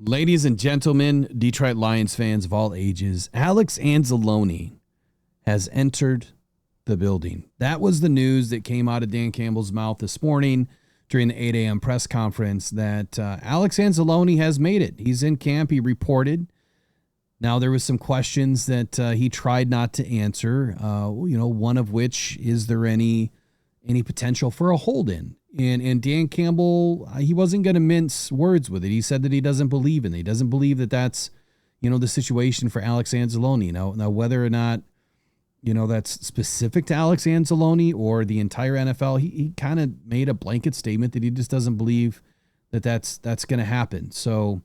Ladies and gentlemen, Detroit Lions fans of all ages, Alex Anzalone has entered the building. That was the news that came out of Dan Campbell's mouth this morning during the 8 a.m. press conference that Alex Anzalone has made it. He's in camp. He reported. Now, there was some questions that he tried not to answer, one of which, is there any potential for a hold-in? And Dan Campbell, he wasn't going to mince words with it. He said that he doesn't believe in it. He doesn't believe that that's, the situation for Alex Anzalone. Now whether or not, that's specific to Alex Anzalone or the entire NFL, he kind of made a blanket statement that he just doesn't believe that that's going to happen. So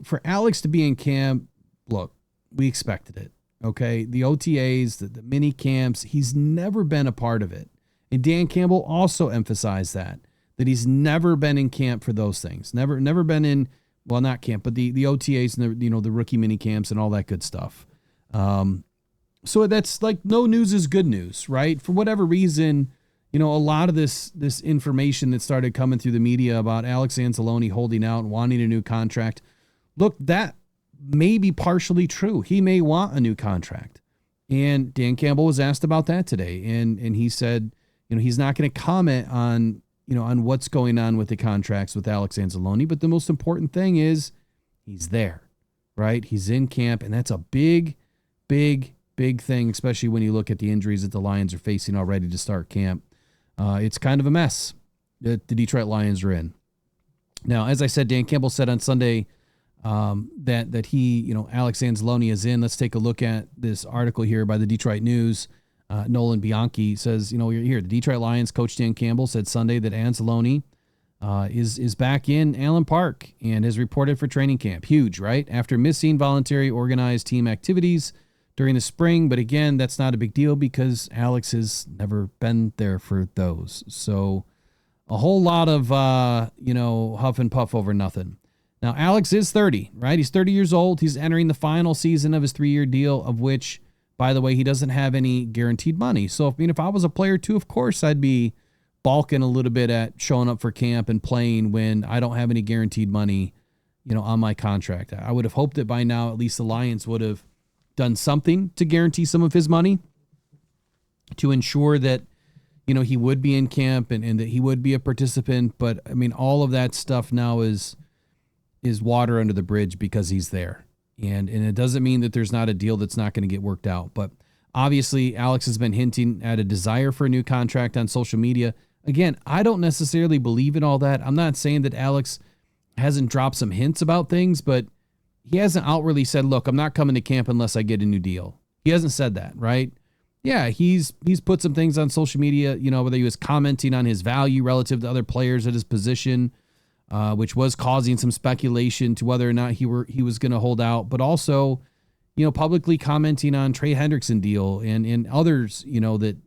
for Alex to be in camp, look, we expected it. Okay. The OTAs, the mini camps, he's never been a part of it. And Dan Campbell also emphasized that he's never been in camp for those things. Never been in, well, not camp, but the OTAs and the rookie mini camps and all that good stuff. So that's like, no news is good news, right? For whatever reason, a lot of this information that started coming through the media about Alex Anzalone holding out and wanting a new contract. Look, that may be partially true. He may want a new contract. And Dan Campbell was asked about that today. And he said, he's not going to comment on what's going on with the contracts with Alex Anzalone. But the most important thing is he's there, right? He's in camp. And that's a big, big, big thing, especially when you look at the injuries that the Lions are facing already to start camp. It's kind of a mess that the Detroit Lions are in. Now, as I said, Dan Campbell said on Sunday that he, Alex Anzalone is in. Let's take a look at this article here by the Detroit News. Nolan Bianchi says, you're here. The Detroit Lions coach Dan Campbell said Sunday that Anzalone is back in Allen Park and has reported for training camp. Huge, right? After missing voluntary organized team activities during the spring. But again, that's not a big deal because Alex has never been there for those. So a whole lot of, huff and puff over nothing. Now, Alex is 30, right? He's 30 years old. He's entering the final season of his 3-year deal, of which, by the way, he doesn't have any guaranteed money. So, if I was a player too, of course, I'd be balking a little bit at showing up for camp and playing when I don't have any guaranteed money, on my contract. I would have hoped that by now, at least the Lions would have done something to guarantee some of his money to ensure that, he would be in camp and that he would be a participant. But, all of that stuff now is water under the bridge because he's there. And it doesn't mean that there's not a deal that's not going to get worked out. But obviously, Alex has been hinting at a desire for a new contract on social media. Again, I don't necessarily believe in all that. I'm not saying that Alex hasn't dropped some hints about things, but he hasn't outwardly said, look, I'm not coming to camp unless I get a new deal. He hasn't said that, right? Yeah, he's put some things on social media, whether he was commenting on his value relative to other players at his position, which was causing some speculation to whether or not he was going to hold out, but also, publicly commenting on Trey Hendrickson deal and others, that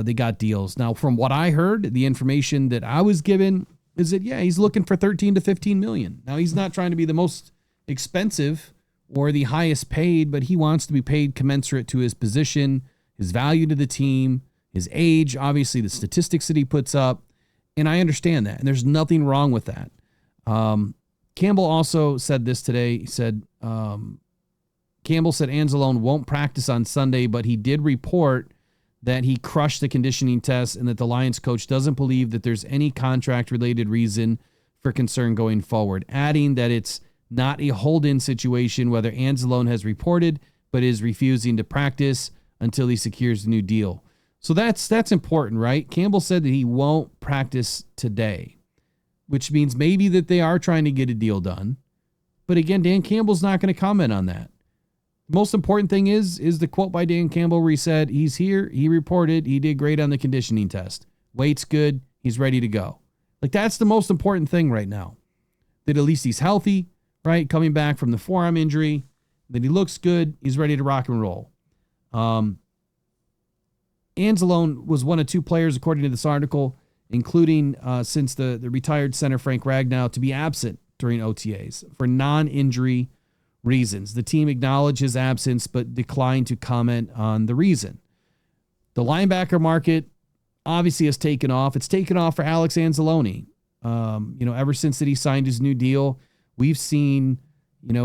they got deals. Now, from what I heard, the information that I was given is that, yeah, he's looking for 13 to 15 million. Now, he's not trying to be the most expensive or the highest paid, but he wants to be paid commensurate to his position, his value to the team, his age, obviously the statistics that he puts up. And I understand that. And there's nothing wrong with that. Campbell also said this today. He said, Campbell said Anzalone won't practice on Sunday, but he did report that he crushed the conditioning test and that the Lions coach doesn't believe that there's any contract-related reason for concern going forward, adding that it's not a hold-in situation whether Anzalone has reported but is refusing to practice until he secures a new deal. So that's important, right? Campbell said that he won't practice today, which means maybe that they are trying to get a deal done. But again, Dan Campbell's not going to comment on that. The most important thing is the quote by Dan Campbell where he said, he's here, he reported, he did great on the conditioning test. Weight's good, he's ready to go. Like, that's the most important thing right now. That at least he's healthy, right? Coming back from the forearm injury, that he looks good, he's ready to rock and roll. Anzalone was one of 2 players, according to this article, including since the retired center Frank Ragnow, to be absent during OTAs for non-injury reasons. The team acknowledged his absence but declined to comment on the reason. The linebacker market obviously has taken off. It's taken off for Alex Anzalone. Ever since that he signed his new deal We've seen,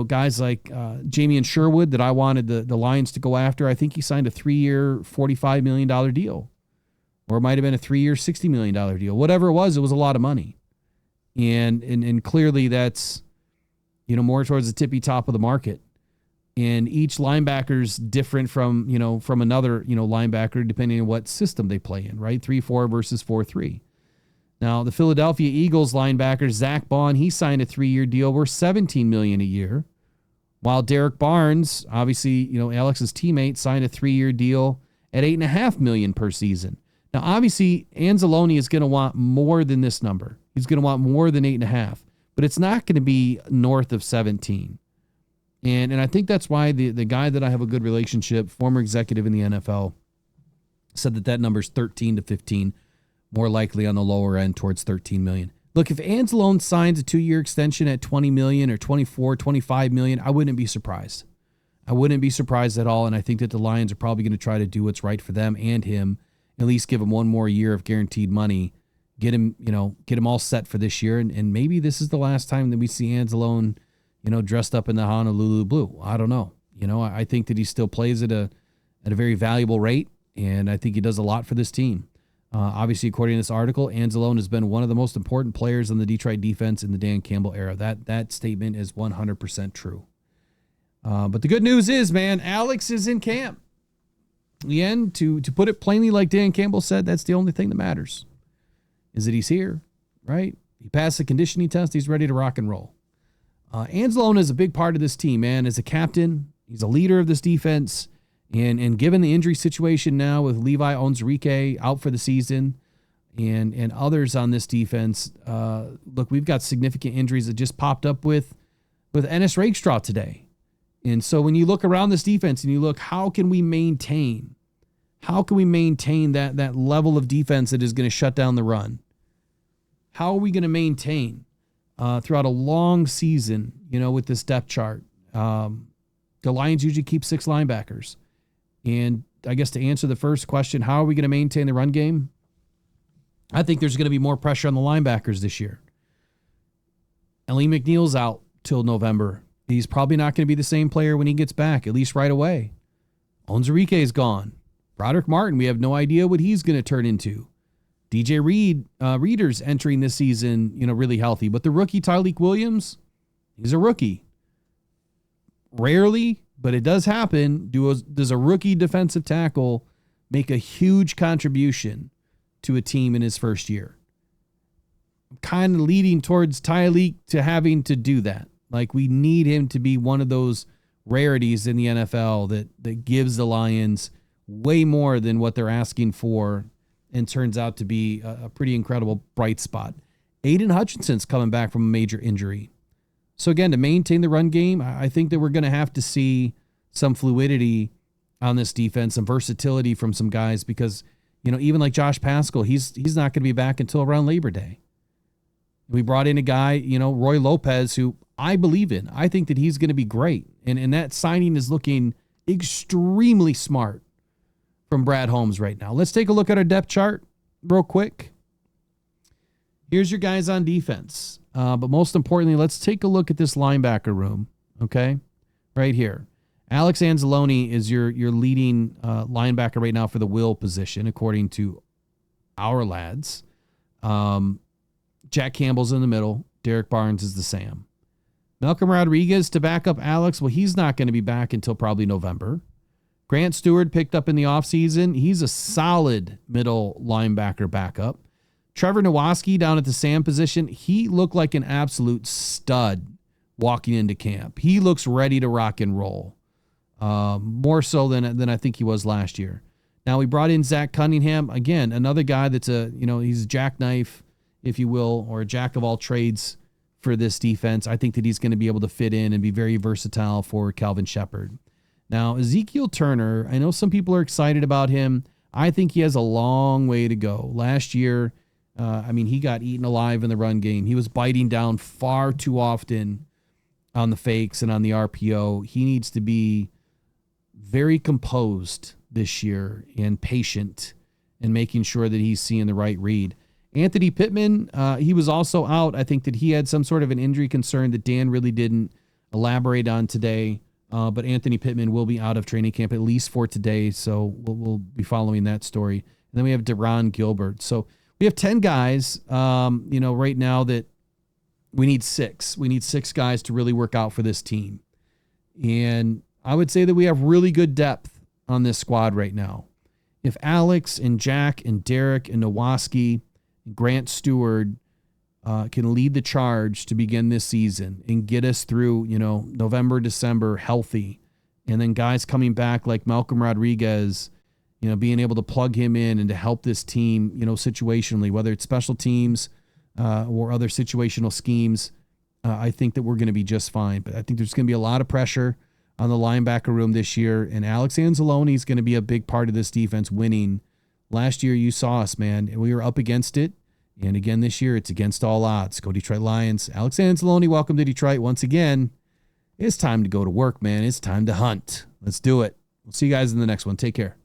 guys like Jamie Sherwood that I wanted the Lions to go after. I think he signed a 3-year, $45 million deal. Or it might have been a 3-year, $60 million deal. Whatever it was a lot of money. And clearly that's, more towards the tippy top of the market. And each linebacker's different from another, linebacker, depending on what system they play in, right? 3-4 versus 4-3. Now, the Philadelphia Eagles linebacker, Zach Bond, he signed a 3-year deal worth $17 million a year. While Derek Barnes, obviously, Alex's teammate, signed a 3-year deal at $8.5 million per season. Now, obviously, Anzalone is going to want more than this number. He's going to want more than 8.5, but it's not going to be north of 17. And I think that's why the guy that I have a good relationship, former executive in the NFL, said that number's 13 to 15, more likely on the lower end towards 13 million. Look, if Anzalone signs a 2-year extension at 20 million or 24, 25 million, I wouldn't be surprised. I wouldn't be surprised at all. And I think that the Lions are probably going to try to do what's right for them and him, at least give him one more year of guaranteed money, get him all set for this year. And maybe this is the last time that we see Anzalone, dressed up in the Honolulu blue. I don't know. I think that he still plays at a very valuable rate. And I think he does a lot for this team. Obviously, according to this article, Anzalone has been one of the most important players in the Detroit defense in the Dan Campbell era. That statement is 100% true. But the good news is, man, Alex is in camp. In the end, to put it plainly, like Dan Campbell said, that's the only thing that matters, is that he's here, right? He passed the conditioning test. He's ready to rock and roll. Anzalone is a big part of this team, man. As a captain, he's a leader of this defense. And given the injury situation now with Levi Onwuzurike out for the season and others on this defense, look, we've got significant injuries that just popped up with Ennis Rakestraw today. And so when you look around this defense and you look, how can we maintain that level of defense that is going to shut down the run? How are we going to maintain throughout a long season, with this depth chart? The Lions usually keep 6 linebackers. And I guess to answer the first question, how are we going to maintain the run game? I think there's going to be more pressure on the linebackers this year. Lee McNeil's out till November. He's probably not going to be the same player when he gets back, at least right away. Onwuzurike is gone. Broderick Martin, we have no idea what he's going to turn into. DJ Reader's entering this season, really healthy. But the rookie Tyleik Williams, he's a rookie. Rarely, but it does happen. Does a rookie defensive tackle make a huge contribution to a team in his first year? I'm kind of leading towards Tyleik to having to do that. Like, we need him to be one of those rarities in the NFL that gives the Lions way more than what they're asking for and turns out to be a pretty incredible bright spot. Aiden Hutchinson's coming back from a major injury. So again, to maintain the run game, I think that we're going to have to see some fluidity on this defense, some versatility from some guys, because, even like Josh Paschal, he's not going to be back until around Labor Day. We brought in a guy, Roy Lopez, who I believe in. I think that he's going to be great. And that signing is looking extremely smart from Brad Holmes right now. Let's take a look at our depth chart real quick. Here's your guys on defense. But most importantly, let's take a look at this linebacker room, okay? Right here. Alex Anzalone is your leading linebacker right now for the will position, according to our lads. Jack Campbell's in the middle. Derek Barnes is the Sam. Malcolm Rodriguez to back up Alex. Well, he's not going to be back until probably November. Grant Stewart picked up in the offseason. He's a solid middle linebacker backup. Trevor Nowaski down at the Sam position. He looked like an absolute stud walking into camp. He looks ready to rock and roll. More so than I think he was last year. Now we brought in Zach Cunningham. Again, another guy that's he's a jackknife, if you will, or a jack of all trades for this defense. I think that he's going to be able to fit in and be very versatile for Calvin Shepard. Now, Ezekiel Turner, I know some people are excited about him. I think he has a long way to go. Last year, he got eaten alive in the run game. He was biting down far too often on the fakes and on the RPO. He needs to be very composed this year and patient and making sure that he's seeing the right read. Anthony Pittman, he was also out. I think that he had some sort of an injury concern that Dan really didn't elaborate on today. But Anthony Pittman will be out of training camp at least for today. So we'll be following that story. And then we have Deron Gilbert. So we have 10 guys, right now that we need 6. We need 6 guys to really work out for this team. And I would say that we have really good depth on this squad right now. If Alex and Jack and Derek and Nowaski and Grant Stewart can lead the charge to begin this season and get us through, November, December healthy, and then guys coming back like Malcolm Rodriguez, being able to plug him in and to help this team, situationally, whether it's special teams or other situational schemes, I think that we're going to be just fine. But I think there's going to be a lot of pressure on the linebacker room this year, and Alex Anzalone is going to be a big part of this defense winning. Last year, you saw us, man, and we were up against it. And again, this year, it's against all odds. Go Detroit Lions. Alex Anzalone, welcome to Detroit once again. It's time to go to work, man. It's time to hunt. Let's do it. We'll see you guys in the next one. Take care.